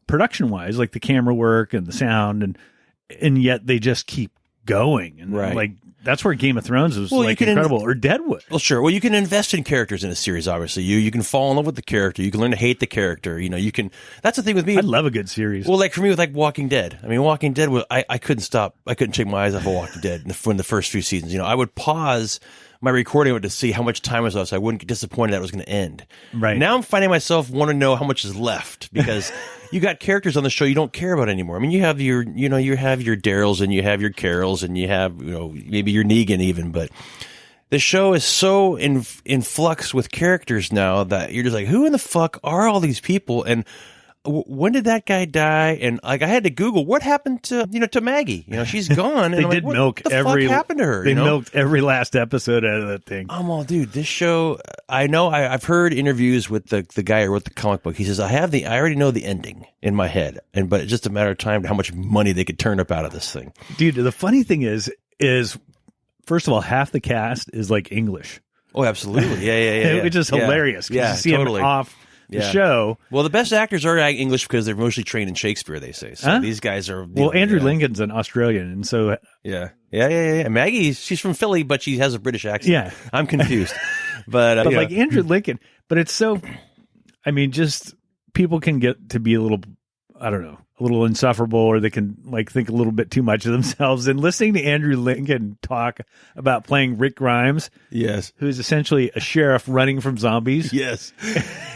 production wise, like the camera work and the sound, and yet they just keep going. And like that's where Game of Thrones was incredible, or Deadwood. Well, sure. Well, you can invest in characters in a series. Obviously, you can fall in love with the character. You can learn to hate the character. You can. That's the thing with me. I love a good series. Well, like for me with like Walking Dead. I mean, Walking Dead was I couldn't stop. I couldn't take my eyes off of Walking Dead in the first few seasons. I would pause my recording to see how much time was left, so I wouldn't get disappointed that it was going to end. Right now, I'm finding myself want to know how much is left because you got characters on the show you don't care about anymore. I mean, you have your Daryls and you have your Carols and you have maybe your Negan even, but the show is so in flux with characters now that you're just like, who in the fuck are all these people? And when did that guy die? And like, I had to Google what happened to Maggie. She's gone. They did milk every. What happened to her? They milked every last episode out of that thing. I'm all, dude. This show. I know. I've heard interviews with the guy who wrote the comic book. He says, I already know the ending in my head, but it's just a matter of time to how much money they could turn up out of this thing. Dude, the funny thing is first of all, half the cast is like English. Oh, absolutely. Yeah. Which is hilarious. Yeah, you see totally. them off the show. Well, the best actors are English because they're mostly trained in Shakespeare, they say. So these guys are... Andrew Lincoln's an Australian, and so... Yeah. Maggie, she's from Philly, but she has a British accent. Yeah. I'm confused. But like Andrew Lincoln, but it's so... I mean, just people can get to be a little, I don't know, a little insufferable, or they can like think a little bit too much of themselves. And listening to Andrew Lincoln talk about playing Rick Grimes, yes, who's essentially a sheriff running from zombies, yes,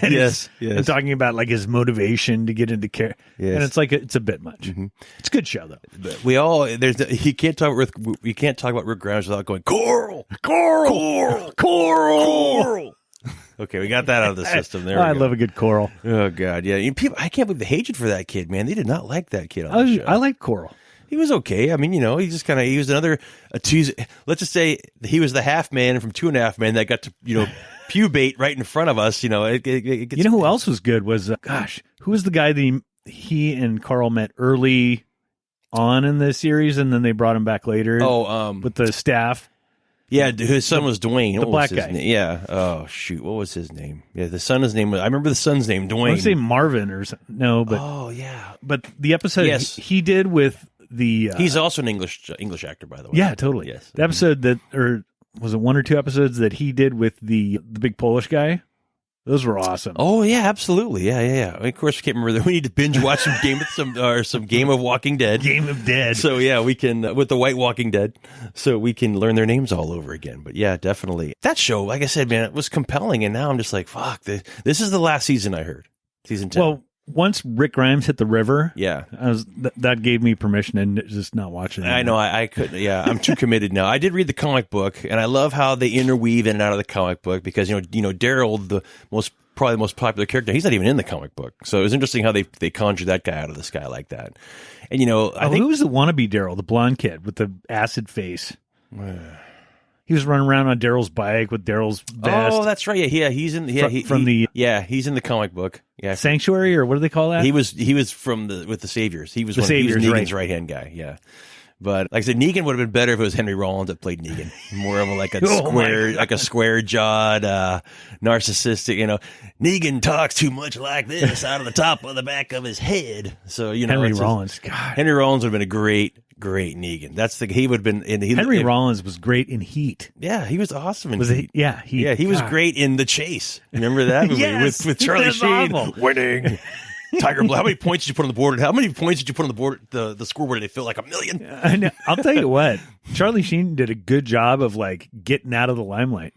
yes, and talking about like his motivation to get into care, and it's like it's a bit much. Mm-hmm. It's a good show though. But you can't talk about Rick Grimes without going Coral. Okay, we got that out of the system. There, I love a good Coral. Oh God, yeah. I can't believe the hatred for that kid, man. They did not like that kid on the show. I like Coral. He was okay. I mean, he just he was another let's just say he was the half man from 2.5 Men that got to pubate right in front of us. You know who else was good was who was the guy that he and Carl met early on in the series, and then they brought him back later. With the staff. Yeah, his son was Dwayne. The black guy. Yeah. Oh, shoot. What was his name? Yeah, his name was... I remember the son's name, Dwayne. I would say Marvin or something. No, but... Oh, yeah. But the episode he did with the... he's also an English actor, by the way. Yeah, totally. Yes. The episode that... Or was it 1 or 2 episodes that he did with the big Polish guy? Those were awesome. Oh yeah, absolutely. Yeah. Of course, we can't remember that. We need to binge watch some Game of Walking Dead. Game of Dead. So yeah, we can with the White Walking Dead, so we can learn their names all over again. But yeah, definitely that show. Like I said, man, it was compelling, and now I'm just like, fuck. This is the last season I heard. Season 10. Well, once Rick Grimes hit the river, yeah, that gave me permission to just not watch it anymore. I know I couldn't. Yeah, I'm too committed now. I did read the comic book, and I love how they interweave in and out of the comic book because Daryl, probably the most popular character, he's not even in the comic book. So it was interesting how they conjured that guy out of the sky like that. And I think who was the wannabe Daryl, the blonde kid with the acid face? He was running around on Daryl's bike with Daryl's vest. Oh, that's right. Yeah, he's in. Yeah, he's in the comic book. Yeah, Sanctuary, or what do they call that? He was with the Saviors. He was Negan's right hand guy. Yeah, but like I said, Negan would have been better if it was Henry Rollins that played Negan. More of a square jawed, narcissistic. Negan talks too much like this out of the top of the back of his head. So Henry Rollins. God, Henry Rollins would have been a great Negan. He would have been Henry Rollins was great in Heat. Yeah, he was awesome in Heat. Heat. He was great in The Chase. Remember that movie with Charlie Sheen winning. Tiger Blood. How many points did you put on the board? How many points did you put on the board? The scoreboard? Did it feel like 1 million? I know. I'll tell you what, Charlie Sheen did a good job of like getting out of the limelight.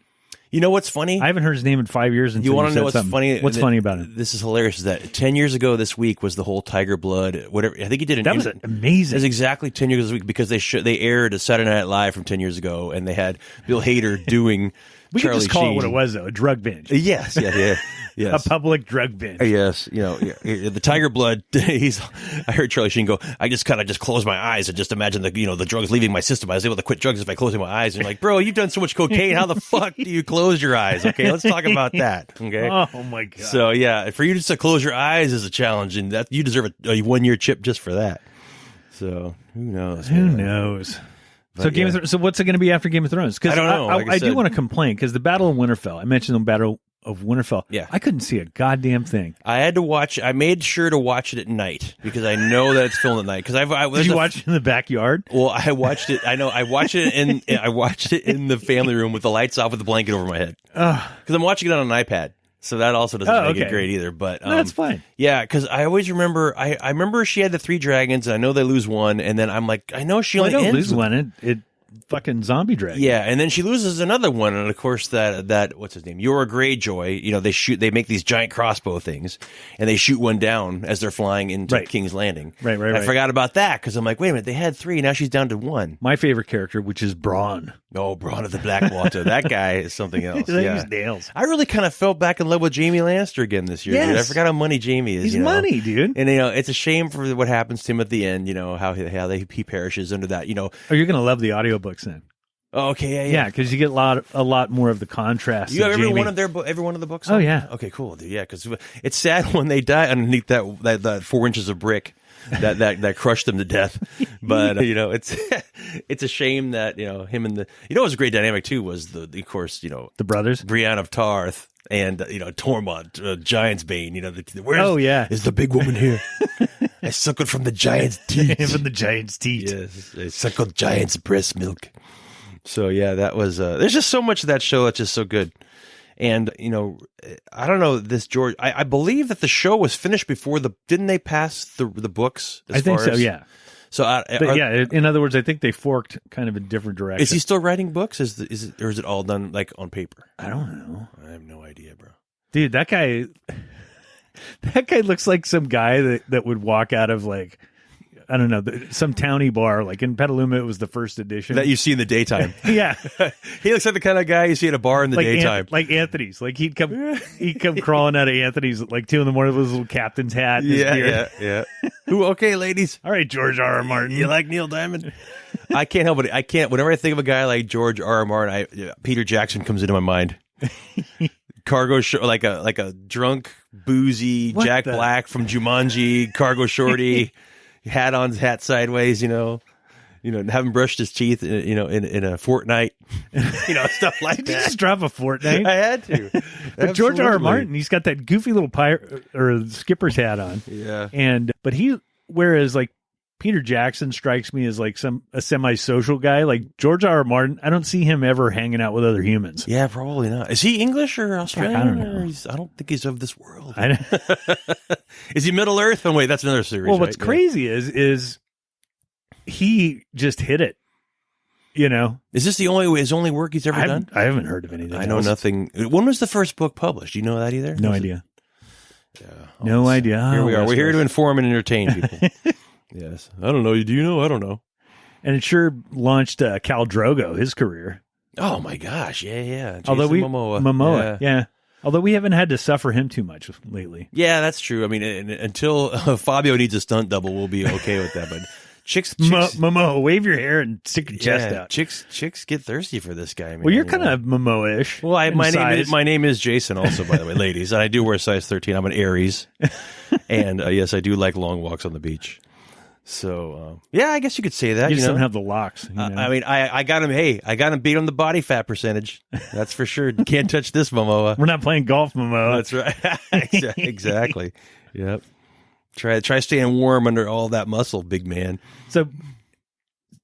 You know what's funny? I haven't heard his name in 5 years. You want to know what's funny? What's funny about it? This is hilarious. Is that 10 years ago this week was the whole Tiger Blood, whatever. I think he did that was amazing. It was exactly 10 years this week because they aired a Saturday Night Live from 10 years ago, and they had Bill Hader doing we Charlie could just call Sheen. it what it was, though, a drug binge. Yes, yes. A public drug binge. Yes, the Tiger Blood. I heard Charlie Sheen go, I just kind of just closed my eyes and just imagine the drugs leaving my system. I was able to quit drugs if I closed my eyes. And you're like, bro, you've done so much cocaine. How the fuck do you close your eyes? Okay, let's talk about that. Okay. Oh my god. So yeah, for you just to close your eyes is a challenge, and that you deserve a 1-year chip just for that. So who knows? Who knows? But so so what's it going to be after Game of Thrones? Because I don't know. I do want to complain because the Battle of Winterfell. I mentioned the Battle of Winterfell. Yeah. I couldn't see a goddamn thing. I had to watch. I made sure to watch it at night because I know that it's filmed at night. Because Did you watch it in the backyard? Well, I watched it. I know. I watched it in the family room with the lights off with the blanket over my head. Because I'm watching it on an iPad. So that also doesn't make it great either. But no, that's fine. Yeah, because I always remember. I remember she had the 3 dragons, and I know they lose one, and then I'm like, I know she only don't ends lose one. It fucking zombie dragon. Yeah, and then she loses another one, and of course that what's his name? Yoda Greyjoy. You know, they make these giant crossbow things, and they shoot one down as they're flying into King's Landing. Right. I forgot about that because I'm like, wait a minute, they had 3, now she's down to 1. My favorite character, which is Bronn. Oh, Bronn of the Blackwater. That guy is something else. He's nails. I really kind of fell back in love with Jaime Lannister again this year. Yes. Dude. I forgot how money Jaime is. He's money, dude. And it's a shame for what happens to him at the end. You know how he perishes under that. You know. Oh, you're gonna love the audiobooks then. Oh, okay, yeah, because you get a lot more of the contrast. You have every one of the books. Oh yeah. Okay, cool, dude. Yeah, because it's sad when they die underneath that 4 inches of brick that crushed them to death. But it's a shame that him and it was a great dynamic too. Was of course the brothers Brienne of Tarth and Tormund, Giant's Bane. Is the big woman here? I suckled from the giant's teeth. From the giant's teeth. Yes, I suckled giant's breast milk. So yeah, that was. There's just so much of that show that's just so good, and I don't know this George. I believe that the show was finished before didn't they pass the books? I think so. Yeah. So in other words, I think they forked kind of in different directions. Is he still writing books? Is it or is it all done like on paper? I don't know. I have no idea, bro. Dude, that guy looks like some guy that would walk out of like, I don't know, some towny bar. Like in Petaluma, it was the first edition. That you see in the daytime. Yeah. He looks like the kind of guy you see at a bar in the daytime. Like Anthony's. Like he'd come crawling out of Anthony's at like 2 a.m. with his little captain's hat. And his beard. Yeah. Who? Okay, ladies. All right, George R.R. Martin. You like Neil Diamond? I can't help it. Whenever I think of a guy like George R.R. Martin, Peter Jackson comes into my mind. Cargo like a drunk, boozy Jack Black from Jumanji, cargo shorty. Hat sideways, haven't brushed his teeth, in a fortnight, stuff like that. Did you just drop a fortnight? I had to. But George R.R. Martin, he's got that goofy little pirate or skipper's hat on. Yeah. But whereas like Peter Jackson strikes me as like a semi-social guy, like George R.R. Martin, I don't see him ever hanging out with other humans. Yeah, probably not. Is he English or Australian? I don't know. I don't think he's of this world. I know. Is he Middle Earth? Oh wait, that's another series. Well, what's crazy is he just hit it. Is this his only work he's ever done? I haven't heard of anything. I know nothing. When was the first book published? Do you know that either? No idea. Yeah. No idea. Here we are. We're here to inform and entertain people. Yes. I don't know. Do you know? I don't know. And it sure launched Khal Drogo, his career. Oh my gosh. Yeah. Jason Although Momoa. Yeah. Although we haven't had to suffer him too much lately. Yeah, that's true. I mean, until Fabio needs a stunt double, we'll be okay with that. But chicks Momoa, wave your hair and stick your chest out. Chicks get thirsty for this guy. Well, you're kind of Momoa-ish. Well, my name is Jason also, by the way, ladies. And I do wear size 13. I'm an Aries. And yes, I do like long walks on the beach. So, yeah, I guess you could say that. You just don't have the locks. I mean, I got him. Hey, I got him beat on the body fat percentage. That's for sure. You can't touch this, Momoa. We're not playing golf, Momoa. That's right. Exactly. Yep. Try staying warm under all that muscle, big man. So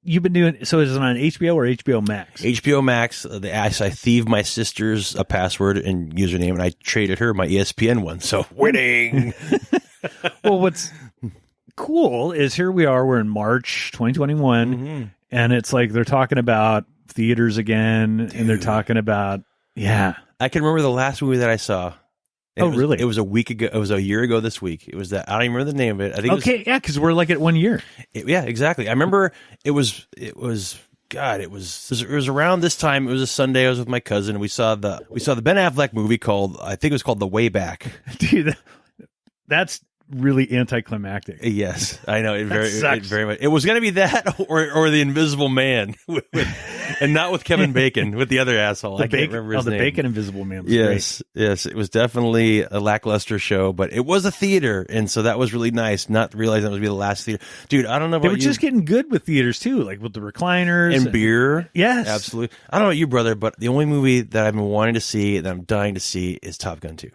you've been doing. So is it on HBO or HBO Max? HBO Max. I thieved my sister's password and username, and I traded her my ESPN one. So winning. Well, what's cool is here we are. We're in March 2021, and it's like they're talking about theaters again, and they're talking about I can remember the last movie that I saw. Really? It was a week ago. It was a year ago this week. It was that. I don't even remember the name of it. I think. Because we're like at 1 year. Yeah, exactly. I remember it was. God, it was around this time. It was a Sunday. I was with my cousin. And we saw the Ben Affleck movie called. I think it was called The Way Back. Dude, that's really anticlimactic. Yes, I know. It very much. It was going to be that or The Invisible Man with and not with Kevin Bacon, with the other asshole. I can't remember his name. The Bacon Invisible Man was yes, great. Yes. It was definitely a lackluster show, but it was a theater, and so that was really nice. Not realizing that was going to be the last theater. Dude, I don't know about you. They were just getting good with theaters too, like with the recliners and beer. Yes, absolutely. I don't know about you, brother, but the only movie that I've been wanting to see, that I'm dying to see, is Top Gun 2.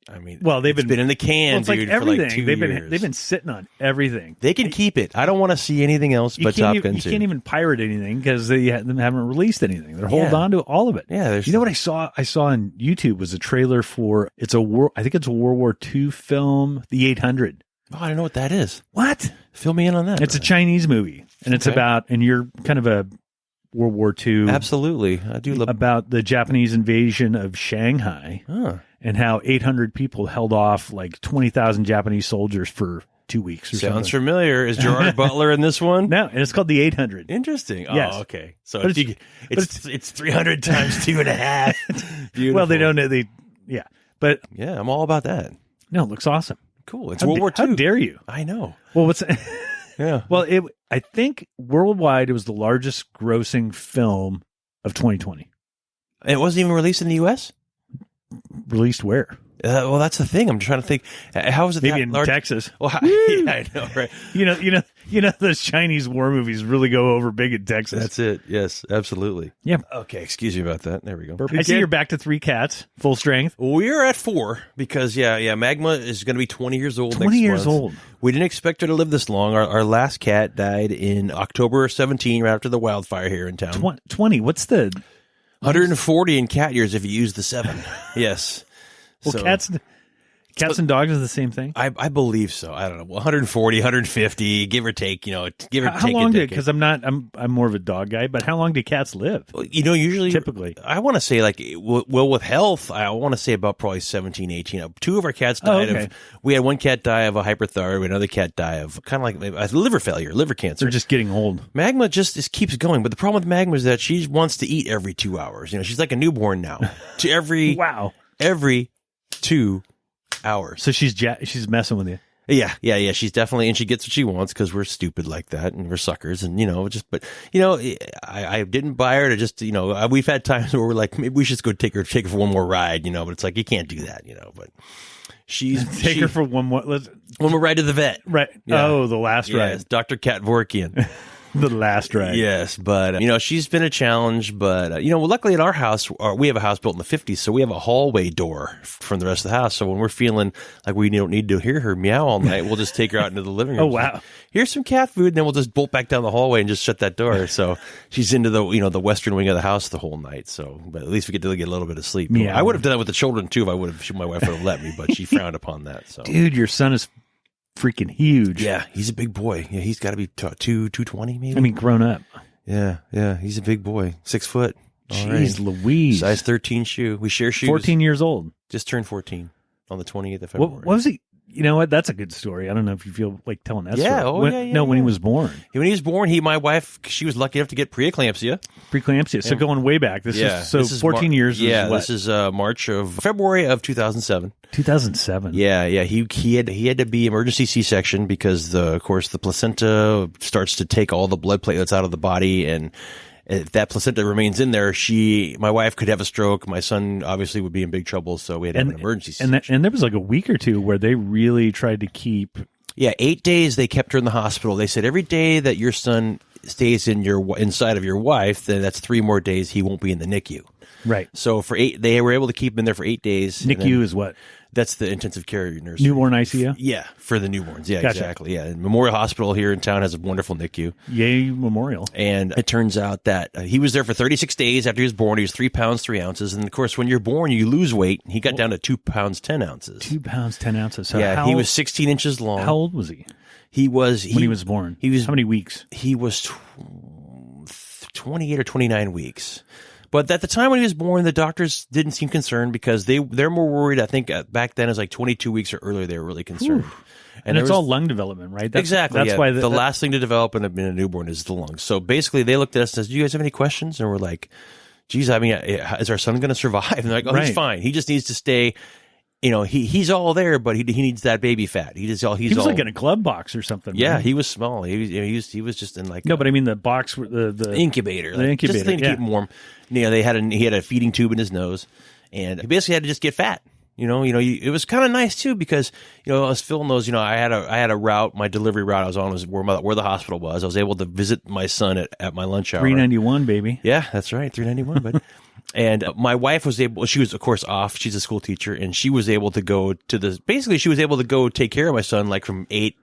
I mean, well, they've been in the can, dude, like everything. For like 2 years. They've been sitting on everything. They can keep it. I don't want to see anything else but Top Gun 2. You can't even pirate anything because they haven't released anything. They're holding on to all of it. Yeah, you know what I saw? I saw on YouTube was a trailer for I think it's a World War II film, The 800. Oh, I don't know what that is. What? Fill me in on that. It's a Chinese movie, and it's about, and you're kind of a World War II. Absolutely, I do love about the Japanese invasion of Shanghai. Huh. And how 800 people held off like 20,000 Japanese soldiers for 2 weeks or Sounds something. familiar. Is Gerard Butler in this one? No, and it's called The 800. Interesting. Yes. Oh, okay. So it's 300 times 2.5. Beautiful. Well, they don't know. But yeah, I'm all about that. No, it looks awesome. Cool. It's World War II. How dare you? I know. Well, what's yeah. Well, I think worldwide it was the largest grossing film of 2020. It wasn't even released in the U.S.? Released where? Well, that's the thing. I'm trying to think. How is it maybe that in large? Texas? Well, yeah, I know, right? You know, those Chinese war movies really go over big in Texas. That's it. Yes, absolutely. Yeah. Okay. Excuse me about that. There we go. I see you're back to 3 cats, full strength. We're at 4 because Magma is going to be 20 years old. 20 years old. We didn't expect her to live this long. Our last cat died in October 17, right after the wildfire here in town. 20. What's the 140 in cat years if you use the 7? Yes. Well, so, cats and dogs is the same thing. I believe so. I don't know. 140, 150, give or take. How long did? Because I'm more of a dog guy. But how long do cats live? Well, usually, typically, I want to say with health, I want to say about probably 17, 18. 2 of our cats died of. We had one cat die of a hyperthyroid. We had another cat die of kind of like liver failure, liver cancer. They're just getting old. Magma just keeps going. But the problem with Magma is that she wants to eat every 2 hours. She's like a newborn now. To every every 2 hours. So she's messing with you. Yeah. She's definitely, and she gets what she wants because we're stupid like that and we're suckers. And, I didn't buy her to just, we've had times where we're like, maybe we should just go take her for one more ride, but it's like, you can't do that, but take her for one more ride to the vet. Right. Yeah. Oh, the last ride. Yes, Dr. Katvorkian. The last ride. Yes, but, she's been a challenge, but, luckily at our house, we have a house built in the 50s, so we have a hallway door from the rest of the house. So when we're feeling like we don't need to hear her meow all night, we'll just take her out into the living room. Oh, wow. Here's some cat food, and then we'll just bolt back down the hallway and just shut that door. So she's into the western wing of the house the whole night. So, but at least we get to get a little bit of sleep. I would have done that with the children, too, if my wife would have let me, but she frowned upon that. So, dude, your son is freaking huge. Yeah, he's a big boy. Yeah, he's got to be 220 maybe. I mean, grown up. Yeah, he's a big boy. 6 foot. Jeez, Louise. Size 13 shoe. We share shoes. 14 years old. Just turned 14 on the 28th of February. What was he? You know what? That's a good story. I don't know if you feel like telling that story. Yeah. When he was born. When he was born, my wife, she was lucky enough to get preeclampsia. So going way back. This is 14 years. Yeah, this is February of 2007. 2007. Yeah. He had to be emergency C-section because of course the placenta starts to take all the blood platelets out of the body, and if that placenta remains in there, my wife could have a stroke. My son obviously would be in big trouble, so we had to have an emergency C-section. And there was like a week or two where they really tried to keep. Yeah, 8 days they kept her in the hospital. They said every day that your son stays inside of your wife, then that's 3 more days he won't be in the NICU. Right. So they were able to keep him in there for 8 days. NICU is what? That's the intensive care nursery. Newborn ICU? Yeah, for the newborns. Yeah, gotcha. Exactly. Yeah, and Memorial Hospital here in town has a wonderful NICU. Yay, Memorial. And it turns out that he was there for 36 days after he was born. He was 3 pounds, 3 ounces. And, of course, when you're born, you lose weight. He got down to 2 pounds, 10 ounces. 2 pounds, 10 ounces. So yeah, he was 16 inches long. How old was he? When he was born. How many weeks? He was 28 or 29 weeks. But at the time when he was born, the doctors didn't seem concerned because they're more worried. I think back then it was like 22 weeks or earlier they were really concerned. And it's all lung development, right? Exactly. That's why the last thing to develop in a newborn is the lungs. So basically they looked at us and said, do you guys have any questions? And we're like, geez, I mean, is our son going to survive? And they're like, oh, he's fine. He just needs to stay he's all there, but he needs that baby fat. He was like in a club box or something. Yeah, right? he was small. He was just in like no, but I mean the box, the incubator, the incubator, just a thing to keep him warm. He had a feeding tube in his nose, and he basically had to just get fat. It was kind of nice too because I was filling those. I had a route. My delivery route I was on was where the hospital was. I was able to visit my son at my lunch hour. 391, baby. Yeah, that's right, 391. But and my wife was able. She was of course off. She's a school teacher, and she was able to go to she was able to go take care of my son like from 8